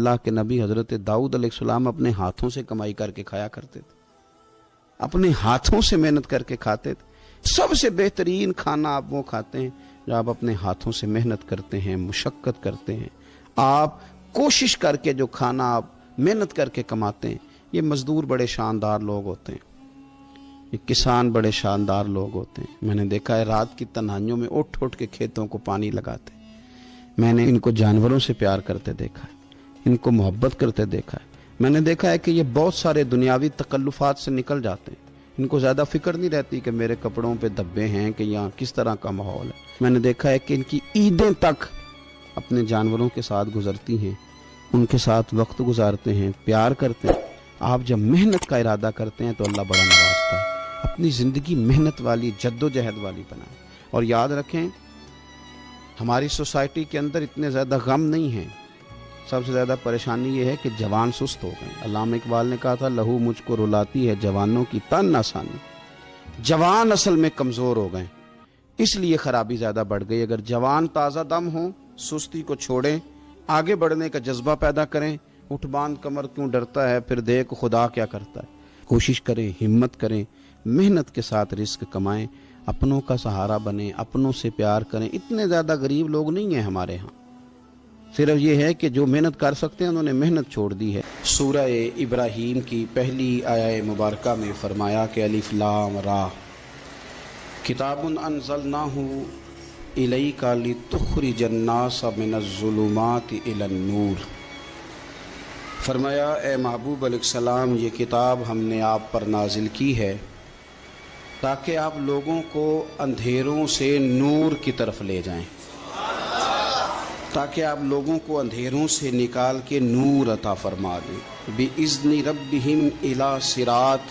اللہ کے نبی حضرت داؤد علیہ السلام اپنے ہاتھوں سے کمائی کر کے کھایا کرتے تھے، اپنے ہاتھوں سے محنت کر کے کھاتے تھے۔ سب سے بہترین کھانا آپ وہ کھاتے ہیں جو آپ اپنے ہاتھوں سے محنت کرتے ہیں، مشقت کرتے ہیں، آپ کوشش کر کے جو کھانا آپ محنت کر کے کماتے ہیں۔ یہ مزدور بڑے شاندار لوگ ہوتے ہیں، یہ کسان بڑے شاندار لوگ ہوتے ہیں۔ میں نے دیکھا ہے رات کی تنہائیوں میں اٹھ اٹھ کے کھیتوں کو پانی لگاتے ہیں۔ میں نے ان کو جانوروں سے پیار کرتے دیکھا ہے، ان کو محبت کرتے دیکھا ہے۔ میں نے دیکھا ہے کہ یہ بہت سارے دنیاوی تکلفات سے نکل جاتے ہیں، ان کو زیادہ فکر نہیں رہتی کہ میرے کپڑوں پہ دھبے ہیں کہ یہاں کس طرح کا ماحول ہے۔ میں نے دیکھا ہے کہ ان کی عیدیں تک اپنے جانوروں کے ساتھ گزرتی ہیں، ان کے ساتھ وقت گزارتے ہیں، پیار کرتے ہیں۔ آپ جب محنت کا ارادہ کرتے ہیں تو اللہ بڑا نوازتا ہے۔ اپنی زندگی محنت والی، جد و جہد والی بنائیں، اور یاد رکھیں ہماری سوسائٹی کے اندر اتنے زیادہ غم نہیں ہیں۔ سب سے زیادہ پریشانی یہ ہے کہ جوان سست ہو گئے۔ علامہ اقبال نے کہا تھا لہو مجھ کو رلاتی ہے جوانوں کی تن آسانی۔ جوان اصل میں کمزور ہو گئے، اس لیے خرابی زیادہ بڑھ گئی۔ اگر جوان تازہ دم ہوں، سستی کو چھوڑیں، آگے بڑھنے کا جذبہ پیدا کریں۔ اٹھ باندھ کمر کیوں ڈرتا ہے، پھر دیکھ خدا کیا کرتا ہے۔ کوشش کریں، ہمت کریں، محنت کے ساتھ رزق کمائیں، اپنوں کا سہارا بنیں، اپنوں سے پیار کریں۔ اتنے زیادہ غریب لوگ نہیں ہیں ہمارے ہاں، صرف یہ ہے کہ جو محنت کر سکتے ہیں انہوں نے محنت چھوڑ دی ہے۔ سورہ ابراہیم کی پہلی آیہ مبارکہ میں فرمایا کہ الف لام را کتاب انزلناہ الیک لتخرج الناس من الظلمات الی النور۔ فرمایا اے محبوب علیہ السلام، یہ کتاب ہم نے آپ پر نازل کی ہے تاکہ آپ لوگوں کو اندھیروں سے نور کی طرف لے جائیں، تاکہ آپ لوگوں کو اندھیروں سے نکال کے نور عطا فرما دیں۔ بِإِذْنِ رَبِّهِمْ إِلَى صِرَاط،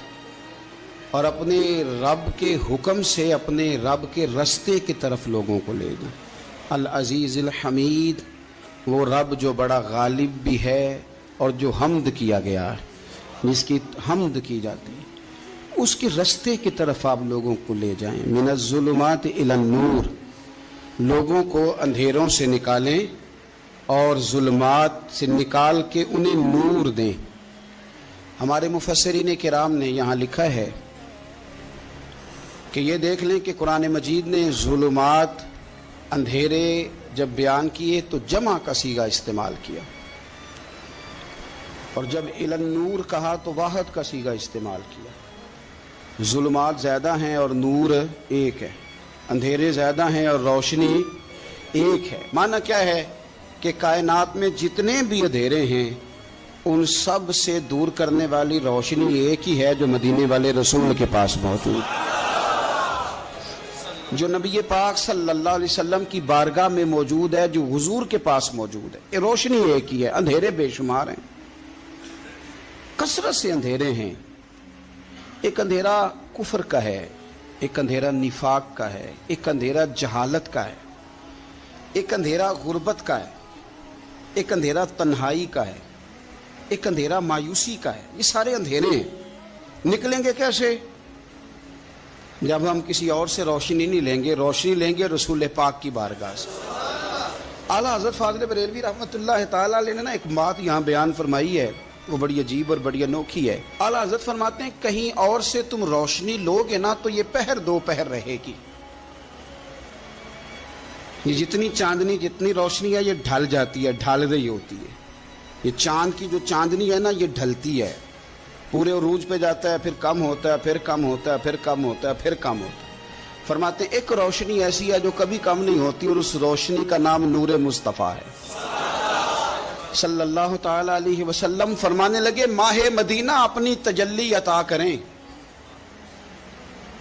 اور اپنے رب کے حکم سے اپنے رب کے رستے کی طرف لوگوں کو لے جائیں۔ العزیز الحمید، وہ رب جو بڑا غالب بھی ہے اور جو حمد کیا گیا ہے، جس کی حمد کی جاتی ہے، اس کے رستے کی طرف آپ لوگوں کو لے جائیں۔ من الظلمات الی النور، لوگوں کو اندھیروں سے نکالیں اور ظلمات سے نکال کے انہیں نور دیں۔ ہمارے مفسرین کرام نے یہاں لکھا ہے کہ یہ دیکھ لیں کہ قرآن مجید نے ظلمات، اندھیرے جب بیان کیے تو جمع کا صیغہ استعمال کیا، اور جب الی النور کہا تو واحد کا صیغہ استعمال کیا۔ ظلمات زیادہ ہیں اور نور ایک ہے، اندھیرے زیادہ ہیں اور روشنی ایک ہے۔ معنی کیا ہے کہ کائنات میں جتنے بھی اندھیرے ہیں ان سب سے دور کرنے والی روشنی ایک ہی ہے جو مدینے والے رسول کے پاس موجود ہے، جو نبی پاک صلی اللہ علیہ وسلم کی بارگاہ میں موجود ہے، جو حضور کے پاس موجود ہے۔ یہ روشنی ایک ہی ہے، اندھیرے بے شمار ہیں، کثرت سے اندھیرے ہیں۔ ایک اندھیرا کفر کا ہے، ایک اندھیرا نفاق کا ہے، ایک اندھیرا جہالت کا ہے، ایک اندھیرا غربت کا ہے، ایک اندھیرا تنہائی کا ہے، ایک اندھیرا مایوسی کا ہے۔ یہ سارے اندھیرے ہیں۔ نکلیں گے کیسے؟ جب ہم کسی اور سے روشنی نہیں لیں گے، روشنی لیں گے رسول پاک کی بارگاہ سے۔ اعلیٰ حضرت فاضل بریلوی رحمۃ اللہ تعالیٰ علیہ نے نا ایک بات یہاں بیان فرمائی ہے، وہ بڑی عجیب اور بڑی انوکھی ہے۔ اعلیٰ حضرت فرماتے ہیں کہیں اور سے تم روشنی لوگے نا تو یہ پہر دو پہر رہے گی۔ یہ جتنی چاندنی، جتنی روشنی ہے یہ ڈھل جاتی ہے، ڈھل رہی ہوتی ہے۔ یہ چاند کی جو چاندنی ہے نا یہ ڈھلتی ہے، پورے عروج پہ جاتا ہے، پھر کم ہوتا ہے، پھر کم ہوتا ہے، پھر کم ہوتا ہے، پھر کم ہوتا ہے۔ فرماتے ہیں ایک روشنی ایسی ہے جو کبھی کم نہیں ہوتی، اور اس روشنی کا نام نور مصطفیٰ ہے صلی اللہ تعالی علیہ وسلم۔ فرمانے لگے ماہ مدینہ اپنی تجلی عطا کریں،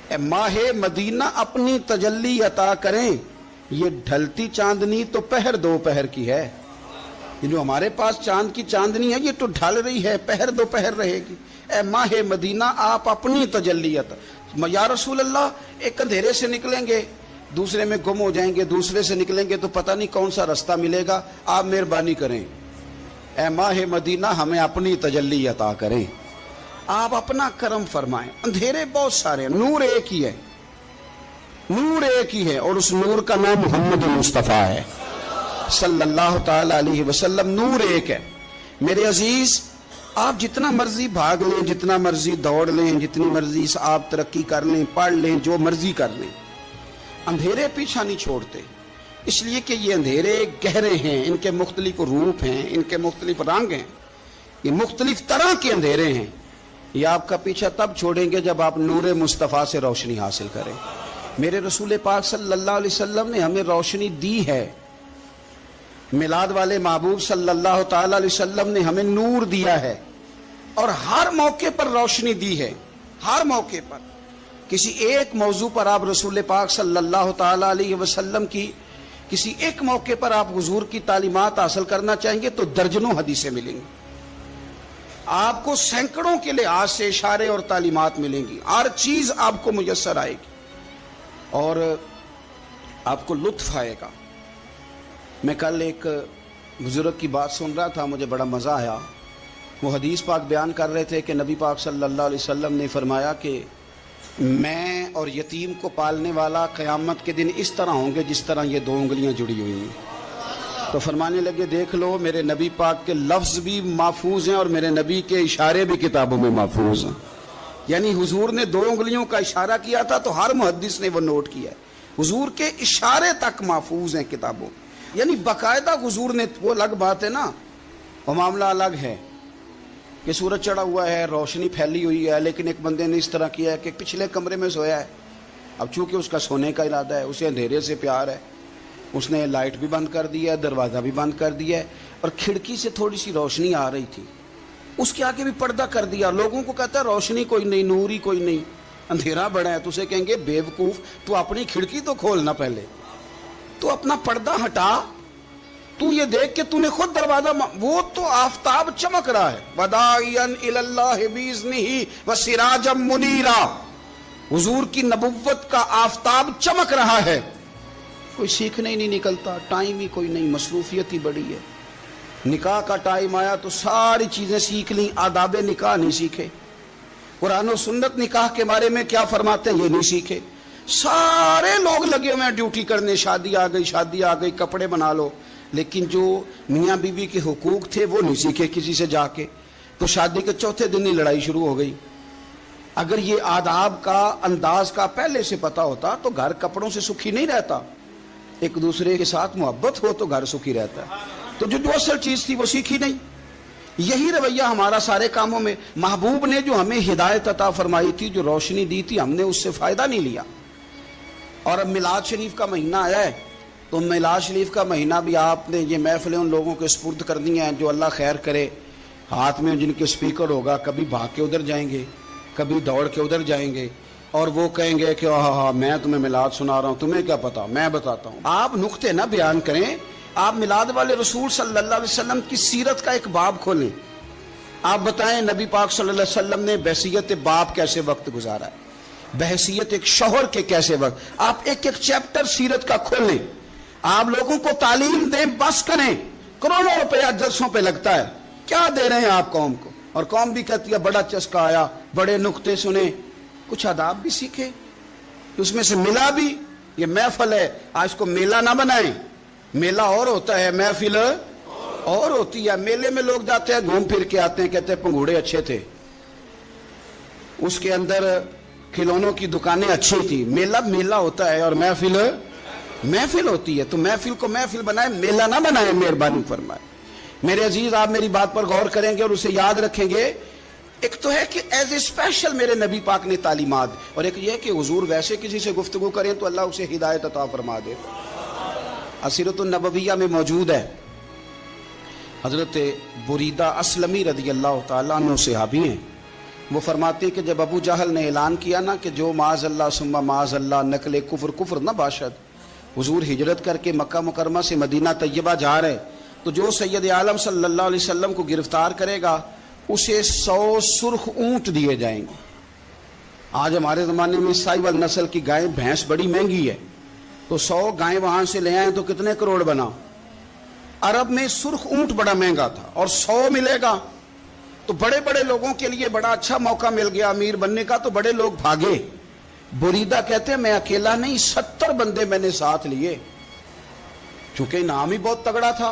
اے ماہ مدینہ اپنی تجلی عطا کریں۔ یہ ڈھلتی چاندنی تو پہر دو پہر کی ہے، یہ جو ہمارے پاس چاند کی چاندنی ہے یہ تو ڈھل رہی ہے، پہر دو پہر رہے گی۔ اے ماہ مدینہ آپ اپنی تجلی عطا، یا رسول اللہ ایک اندھیرے سے نکلیں گے دوسرے میں گم ہو جائیں گے، دوسرے سے نکلیں گے تو پتہ نہیں کون سا رستہ ملے گا، آپ مہربانی کریں، اے ماہ مدینہ ہمیں اپنی تجلی عطا کریں، آپ اپنا کرم فرمائیں۔ اندھیرے بہت سارے ہیں، نور ایک ہی ہے، نور ایک ہی ہے، اور اس نور کا نام محمد مصطفیٰ ہے صلی اللہ تعالی علیہ وسلم۔ نور ایک ہے، میرے عزیز، آپ جتنا مرضی بھاگ لیں، جتنا مرضی دوڑ لیں، جتنی مرضی آپ ترقی کر لیں، پڑھ لیں، جو مرضی کر لیں، اندھیرے پیچھا نہیں چھوڑتے، اس لیے کہ یہ اندھیرے گہرے ہیں، ان کے مختلف روپ ہیں، ان کے مختلف رنگ ہیں، یہ مختلف طرح کے اندھیرے ہیں۔ یہ آپ کا پیچھا تب چھوڑیں گے جب آپ نور مصطفیٰ سے روشنی حاصل کریں۔ میرے رسول پاک صلی اللہ علیہ وسلم نے ہمیں روشنی دی ہے، میلاد والے محبوب صلی اللہ تعالی علیہ وسلم نے ہمیں نور دیا ہے، اور ہر موقع پر روشنی دی ہے، ہر موقع پر۔ کسی ایک موضوع پر آپ رسول پاک صلی اللہ تعالی علیہ وسلم کی کسی ایک موقع پر آپ حضور کی تعلیمات حاصل کرنا چاہیں گے تو درجنوں حدیثیں ملیں گی، آپ کو سینکڑوں کے لحاظ سے اشارے اور تعلیمات ملیں گی، ہر چیز آپ کو میسر آئے گی اور آپ کو لطف آئے گا۔ میں کل ایک بزرگ کی بات سن رہا تھا، مجھے بڑا مزہ آیا۔ وہ حدیث پاک بیان کر رہے تھے کہ نبی پاک صلی اللہ علیہ وسلم نے فرمایا کہ میں اور یتیم کو پالنے والا قیامت کے دن اس طرح ہوں گے جس طرح یہ دو انگلیاں جڑی ہوئی ہیں۔ تو فرمانے لگے دیکھ لو، میرے نبی پاک کے لفظ بھی محفوظ ہیں اور میرے نبی کے اشارے بھی کتابوں میں محفوظ ہیں۔ یعنی حضور نے دو انگلیوں کا اشارہ کیا تھا تو ہر محدث نے وہ نوٹ کیا ہے، حضور کے اشارے تک محفوظ ہیں کتابوں، یعنی باقاعدہ حضور نے، وہ الگ بات ہے نا، وہ معاملہ الگ ہے کہ سورج چڑھا ہوا ہے، روشنی پھیلی ہوئی ہے، لیکن ایک بندے نے اس طرح کیا ہے کہ پچھلے کمرے میں سویا ہے، اب چونکہ اس کا سونے کا ارادہ ہے، اسے اندھیرے سے پیار ہے، اس نے لائٹ بھی بند کر دیا ہے، دروازہ بھی بند کر دیا ہے، اور کھڑکی سے تھوڑی سی روشنی آ رہی تھی، اس کے آگے بھی پردہ کر دیا۔ لوگوں کو کہتا ہے روشنی کوئی نہیں، نور ہی کوئی نہیں، اندھیرا بڑا ہے، تو اسے کہیں گے بے وقوف، تو اپنی کھڑکی تو کھولنا، پہلے تو اپنا پردہ ہٹا، تو یہ دیکھ کہ تو نے خود دروازہ، وہ تو آفتاب چمک رہا ہے، وداعیا الی اللہ باذنہ وسراجا منیرا، حضور کی نبوت کا آفتاب چمک رہا ہے، کوئی سیکھنے ہی نہیں نکلتا، ٹائم ہی کوئی نہیں، مصروفیت ہی بڑی ہے۔ نکاح کا ٹائم آیا تو ساری چیزیں سیکھ لیں، آداب نکاح نہیں سیکھے، قرآن و سنت نکاح کے بارے میں کیا فرماتے ہیں یہ نہیں سیکھے، سارے لوگ لگے ہوئے ہیں ڈیوٹی کرنے، شادی آ گئی، شادی آ گئی، کپڑے بنا لو، لیکن جو میاں بیوی کے حقوق تھے وہ نہیں سیکھے کسی سے جا کے، تو شادی کے چوتھے دن ہی لڑائی شروع ہو گئی۔ اگر یہ آداب کا، انداز کا پہلے سے پتا ہوتا تو گھر کپڑوں سے سکھی نہیں رہتا، ایک دوسرے کے ساتھ محبت ہو تو گھر سکھی رہتا ہے، تو جو اصل چیز تھی وہ سیکھی نہیں۔ یہی رویہ ہمارا سارے کاموں میں، محبوب نے جو ہمیں ہدایت عطا فرمائی تھی، جو روشنی دی تھی، ہم نے اس سے فائدہ نہیں لیا۔ اور اب میلاد شریف کا مہینہ آیا ہے، تو میلاد شریف کا مہینہ بھی آپ نے یہ محفلیں ان لوگوں کے سپرد کر دی ہیں جو اللہ خیر کرے، ہاتھ میں جن کے سپیکر ہوگا، کبھی بھاگ کے ادھر جائیں گے، کبھی دوڑ کے ادھر جائیں گے، اور وہ کہیں گے کہ ہاں میں تمہیں میلاد سنا رہا ہوں، تمہیں کیا پتا، میں بتاتا ہوں۔ آپ نقطے نہ بیان کریں، آپ میلاد والے رسول صلی اللہ علیہ وسلم کی سیرت کا ایک باب کھولیں، آپ بتائیں نبی پاک صلی اللہ علیہ وسلم نے بحیثیت باپ کیسے وقت گزارا ہے، بحیثیت ایک شوہر کے کیسے وقت، آپ ایک ایک چیپٹر سیرت کا کھولیں، آپ لوگوں کو تعلیم دیں، بس کریں، کروڑوں روپیہ جلسوں پہ لگتا ہے، کیا دے رہے ہیں آپ قوم کو، اور قوم بھی کہتی ہے بڑا چسکا آیا، بڑے نقطے سنے، کچھ آداب بھی سیکھے، اس میں سے ملا بھی، یہ محفل ہے، آج کو میلہ نہ بنائیں، میلہ اور ہوتا ہے، محفل اور ہوتی ہے۔ میلے میں لوگ جاتے ہیں، گھوم پھر کے آتے ہیں، کہتے ہیں پنگوڑے اچھے تھے، اس کے اندر کھلونوں کی دکانیں اچھی تھی، میلہ ہوتا ہے، اور محفل ہوتی ہے، تو محفل کو محفل بنائیں، میلہ نہ بنائیں، مہربانی فرمائے۔ میرے عزیز، آپ میری بات پر غور کریں گے اور اسے یاد رکھیں گے، ایک تو ہے کہ ایز اے اسپیشل میرے نبی پاک نے تعلیمات، اور ایک یہ کہ حضور ویسے کسی سے گفتگو کریں تو اللہ اسے ہدایت عطا فرما دے۔ سیرت النبویہ میں موجود ہے، حضرت بریدہ اسلمی رضی اللہ تعالیٰ عنہ صحابی ہیں، وہ فرماتے ہیں کہ جب ابو جہل نے اعلان کیا نا کہ جو معاذ اللہ ثم معاذ اللہ نقل کفر نہ باشد، حضور ہجرت کر کے مکہ مکرمہ سے مدینہ طیبہ جا رہے، تو جو سید عالم صلی اللہ علیہ وسلم کو گرفتار کرے گا اسے 100 سرخ اونٹ دیے جائیں گے۔ آج ہمارے زمانے میں سائیول نسل کی گائے بھینس بڑی مہنگی ہے، تو 100 گائیں وہاں سے لے آئیں تو کتنے کروڑ بنا۔ عرب میں سرخ اونٹ بڑا مہنگا تھا، اور 100 ملے گا تو بڑے بڑے لوگوں کے لیے بڑا اچھا موقع مل گیا امیر بننے کا، تو بڑے لوگ بھاگے۔ بریدہ کہتے ہیں میں اکیلا نہیں، 70 بندے میں نے ساتھ لیے، چونکہ انعام ہی بہت تگڑا تھا۔